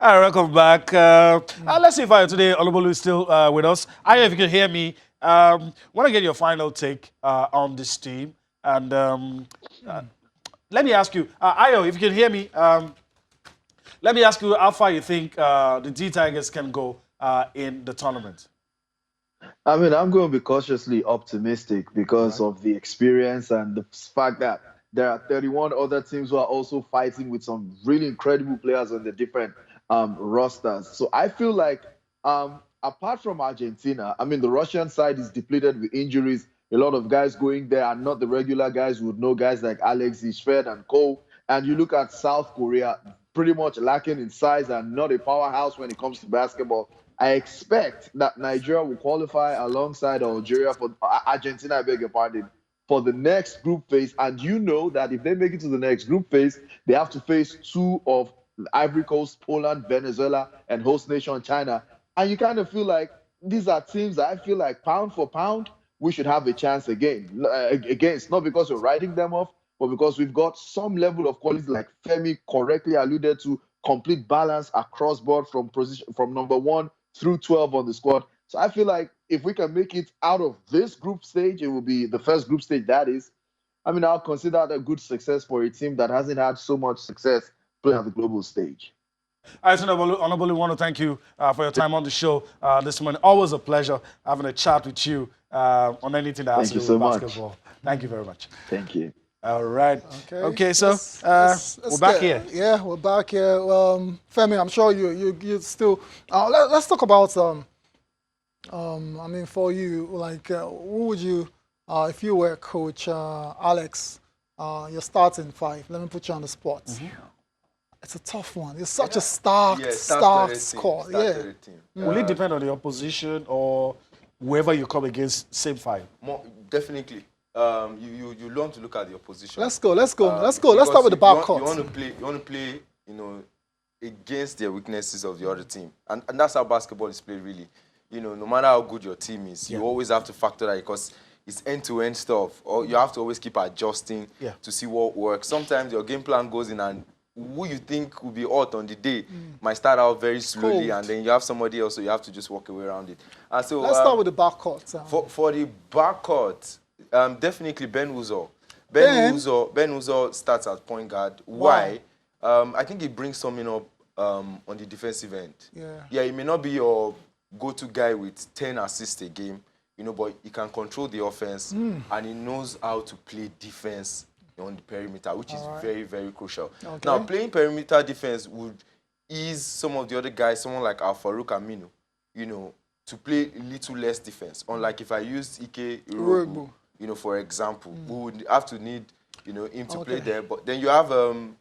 All right, welcome back. Let's see if today Olubolu is still with us. Ayo, if you can hear me, want to get your final take on this team. And let me ask you, Ayo, if you can hear me, let me ask you how far you think the D Tigers can go in the tournament. I mean, I'm going to be cautiously optimistic All because right. of the experience and the fact that there are 31 other teams who are also fighting with some really incredible players on the different rosters. So I feel like, apart from Argentina, I mean, the Russian side is depleted with injuries. A lot of guys going there are not the regular guys who would know guys like Alex Ishfed and Cole. And you look at South Korea, pretty much lacking in size and not a powerhouse when it comes to basketball. I expect that Nigeria will qualify alongside Algeria for Argentina, I beg your pardon, for the next group phase. And you know that if they make it to the next group phase, they have to face two of Ivory Coast, Poland, Venezuela, and host nation China. And you kind of feel like these are teams that I feel like pound for pound, we should have a chance against, not because we're writing them off, but because we've got some level of quality, like Femi correctly alluded to, complete balance across board from position from number 1 through 12 on the squad. So I feel like if we can make it out of this group stage, it will be the first group stage that is. I mean, I'll consider that a good success for a team that hasn't had so much success playing at the global stage. All right, Honorable, want to thank you for your time on the show this morning. Always a pleasure having a chat with you on anything that has Thank to you do with so much. basketball. Thank you very much. Thank you. All right. Okay, so let's we're back here. Yeah, we're back here. Femi, I'm sure you still. Let's talk about. I mean, for you, like, who would you, if you were coach Alex, your starting five? Let me put you on the spot. It's a tough one. It's such a stacked squad. Yeah. Will it depend on the opposition or whoever you come against? Same five. Definitely. You learn to look at the opposition. Let's go. Let's start with the backcourt. You want to play, against the weaknesses of the other team, and that's how basketball is played, really. No matter how good your team is, you always have to factor that because it's end-to-end stuff. Or you have to always keep adjusting to see what works. Sometimes your game plan goes in and who you think will be hot on the day might start out very slowly, and then you have somebody else, so you have to just walk away around it. And so let's start with the backcourt. For the backcourt, definitely Ben Uzo. Ben Uzo starts at point guard. Why? I think he brings something up on the defensive end. Yeah, he may not be your go-to guy with 10 assists a game, but he can control the offense and he knows how to play defense on the perimeter, which is very, very crucial. Now, playing perimeter defense would ease some of the other guys, someone like Al-Farouk Aminu, to play a little less defense. Unlike if I used Ike Irobu, for example, we would have to need, him to play there. But then you have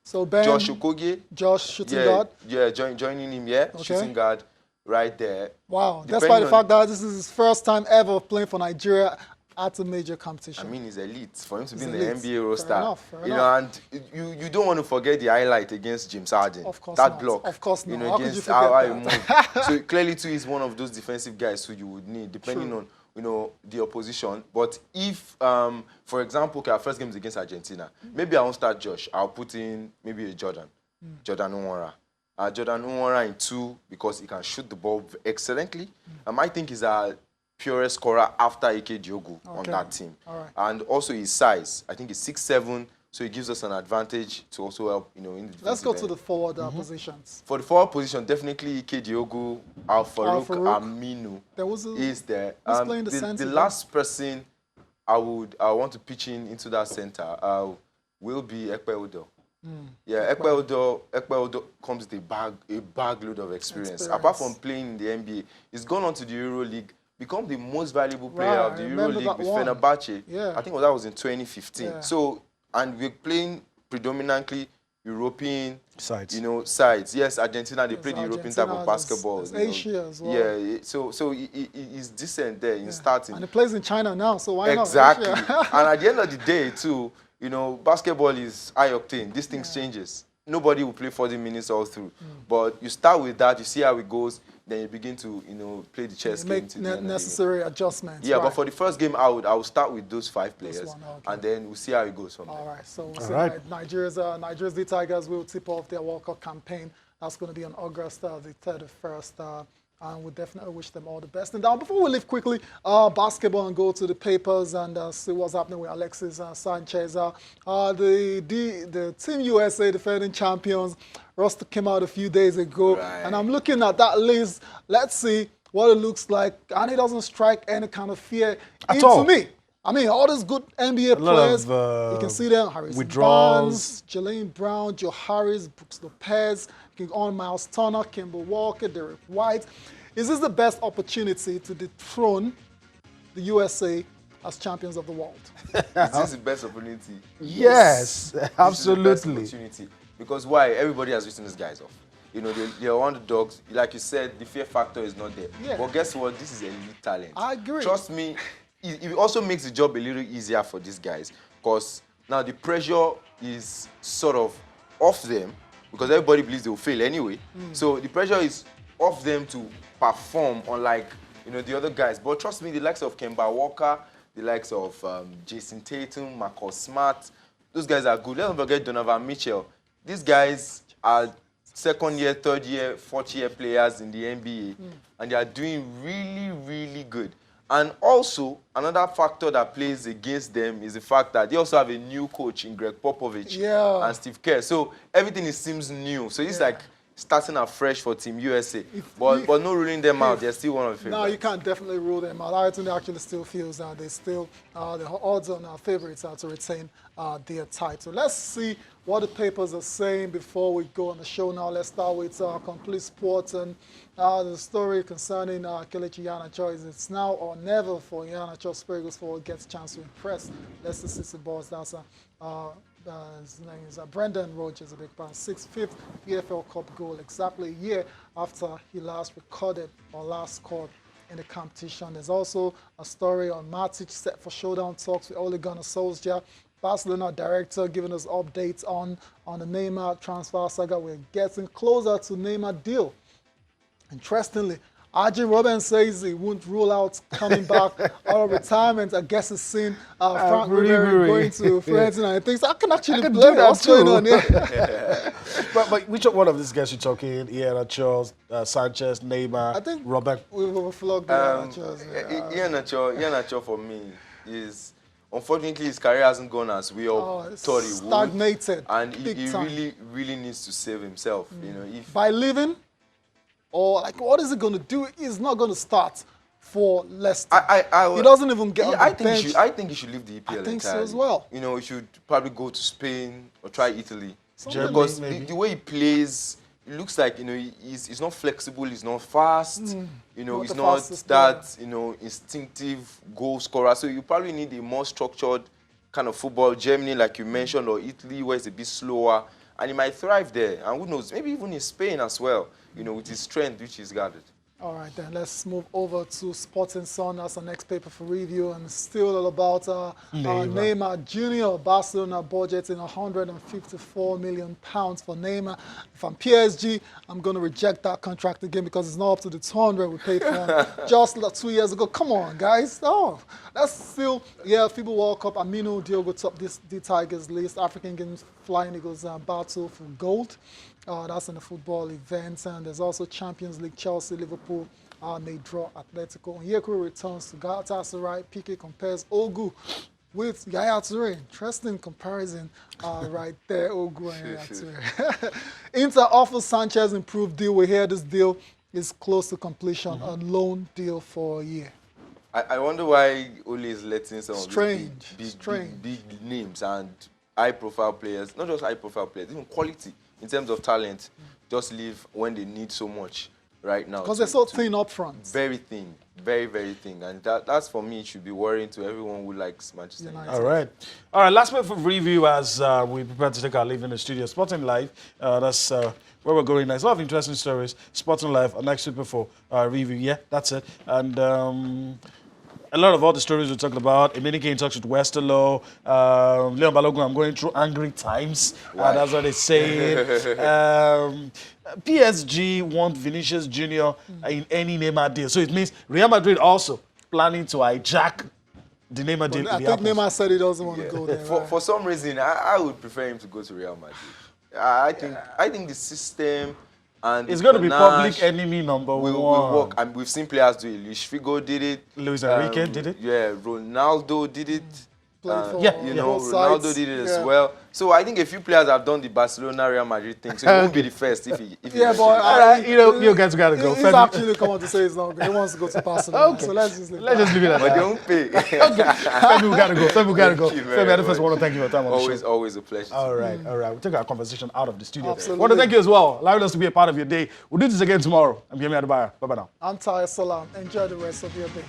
so Ben, Josh Okogie. Josh, shooting guard. Yeah, joining him, shooting guard right there. Wow, despite the fact that this is his first time ever playing for Nigeria at a major competition. I mean, he's elite. For him to be in the NBA roster, fair enough. And you don't want to forget the highlight against James Harden. Of course that not. block. Of course not. Against how he moved. So clearly, too, he's one of those defensive guys who you would need, depending on the opposition. But if, for example, our first game is against Argentina, maybe I won't start Josh. I'll put in maybe a Jordan Nwora. Jordan Nwora in 2 because he can shoot the ball excellently. I think he's a purest scorer after Ike Diogo on that team. And also his size. I think he's 6'7", so it gives us an advantage to also help, in the defensive Let's go end. to the forward positions. For the forward position, definitely Ike Diogo, Al-Farouk Aminu is there. Who's playing the center? The last person I want to pitch into that center will be Ekpe Odo. Yeah, Ekpe Odo comes with a bag load of experience. Apart from playing in the NBA, he's gone on to the Euro League, become the most valuable player of the Euro League with Fenerbahce. I think that was in 2015. So, and we're playing predominantly European sides. Yes, Argentina, they play the European type of basketball. Asia as well. Yeah, so he's decent there in starting. And he plays in China now, so why not? Exactly. And at the end of the day, too, basketball is high octane. These things changes. Nobody will play 40 minutes all through. But you start with that, you see how it goes, then you begin to, play the chess game. Make necessary adjustments. Yeah, but for the first game, I will start with those 5 players, and then we'll see how it goes from there. All right, so we'll see Nigeria's D Tigers will tip off their World Cup campaign That's going to be on August the 31st. And we definitely wish them all the best. And before we leave quickly, basketball and go to the papers and see what's happening with Alexis Sanchez. The Team USA defending champions roster came out a few days ago. Right. And I'm looking at that list. Let's see what it looks like. And it doesn't strike any kind of fear into me. I mean, all these good NBA players, you can see them. Harris Barnes, Jalen Brown, Joe Harris, Brooks Lopez, King on Miles Turner, Kimball Walker, Derek White. Is this the best opportunity to dethrone the USA as champions of the world? This is the best opportunity. Yes, absolutely. This is the best opportunity. Because why? Everybody has written these guys off. You know, they're underdogs. Like you said, the fear factor is not there. Yeah. But guess what? This is elite talent. I agree. Trust me, it also makes the job a little easier for these guys. Because now the pressure is sort of off them. Because everybody believes they will fail anyway. So the pressure is off them to perform, unlike the other guys. But trust me, the likes of Kemba Walker, the likes of Jason Tatum, Marcus Smart, those guys are good. Let's not forget Donovan Mitchell. These guys are second year, third year, fourth year players in the NBA, and they are doing really, really good. And also, another factor that plays against them is the fact that they also have a new coach in Greg Popovich and Steve Kerr. So everything seems new. So it's like starting afresh for Team USA. But no ruling them out. They're still one of the favorites. No, you can't definitely rule them out. Ayrton actually still feels that they still, the odds on our favorites are to retain their title. Let's see what the papers are saying before we go on the show now. Let's start with Complete Sports and the story concerning Kelechi Iheanacho is it's now or never for Iheanacho. Super Eagles forward gets a chance to impress Leicester City boys. That's his name is Brendan Rodgers, a big fan. 6th PFL Cup goal, exactly a year after he last recorded or last scored in the competition. There's also a story on Matic set for showdown talks with Ole Gunnar Solskjaer. Barcelona director giving us updates on the Neymar transfer saga. We're getting closer to Neymar deal. Interestingly, Arjen Robben says he won't rule out coming back out of retirement. I guess he's seen Frank Ribery going to Fiorentina and things. I can actually blame what's going on here. But which one of these guys you talking? Iheanacho, Sanchez, Neymar, I think Robben? We've flogged Iheanacho for me is, unfortunately, his career hasn't gone as we all thought it would. Stagnated. And he really, really needs to save himself. By leaving? Or like, what is he going to do? He's not going to start for Leicester. He doesn't even get on the bench. I think he should leave the EPL I think entirely. so as well. He should probably go to Spain or try Italy. Germany, Because maybe. the way he plays, it looks like he's not flexible, he's not fast, Not he's the not fastest that instinctive goal scorer. So you probably need a more structured kind of football. Germany, like you mentioned, or Italy, where it's a bit slower, and he might thrive there. And who knows, maybe even in Spain as well. With his strength, which he's gathered. All right, then let's move over to Sporting Sun. That's the next paper for review, and still all about Neymar Jr. Barcelona budgeting £154 million for Neymar. If I'm PSG, I'm going to reject that contract again because it's not up to the 200 we paid for him just 2 years ago. Come on, guys. Oh, that's still, FIBA World Cup. Aminu Diogo top the Tigers list. African Games Flying Eagles battle for gold. That's in the football events. And there's also Champions League, Chelsea, Liverpool may draw Atletico. Onyekuru returns to Galatasaray. Piqué compares Ogu with Yaya Toure. Interesting comparison right there, Ogu and Yaya Toure. Inter offers Sanchez improved deal. We hear this deal is close to completion, a loan deal for a year. I wonder why Ole is letting some Strange. of these big names and high-profile players, not just high-profile players, even quality in terms of talent, just leave when they need so much right now. Because they're so thin up front. Very thin. Very, very thin. And that's, for me, should be worrying to everyone who likes Manchester United. All right. Last bit for review as we prepare to take our leave in the studio. Sporting Live, that's where we're going next. A lot of interesting stories. Sporting Live, our next super for review. Yeah, that's it. And a lot of all the stories we're talking about. Emenike in touch with Westerlo. Leon Balogun, I'm going through angry times. That's what they say. PSG want Vinicius Jr. in any Neymar deal. So it means Real Madrid also planning to hijack the Neymar deal. I think Neymar said he doesn't want to go there. For some reason, I would prefer him to go to Real Madrid. I think the system, And It's going to be public panache enemy number one. will work. And we've seen players do it. Luis Figo did it. Luis Enrique did it. Yeah, Ronaldo did it. Played for yeah, You know, both Ronaldo sides. did it as well. So I think a few players have done the Barcelona Real Madrid thing. So he won't be the first if he Yeah, but All right, you guys got to go. He's Femi- actually come on to say he's not good. He wants to go to Barcelona. Okay. So let's just leave Let's just leave it at But they that. won't pay. Femi, we got to go. Femi, we got to go. Thank you very Femi, I first much. want to thank you for your time on the show. Always a pleasure. All right. We'll take our conversation out of the studio. Absolutely. want to thank you as well, allowing us to be a part of your day. We'll do this again tomorrow. I'm Yemi Adebaya. Bye-bye now. I'm Taya Salam. Enjoy the rest of your day.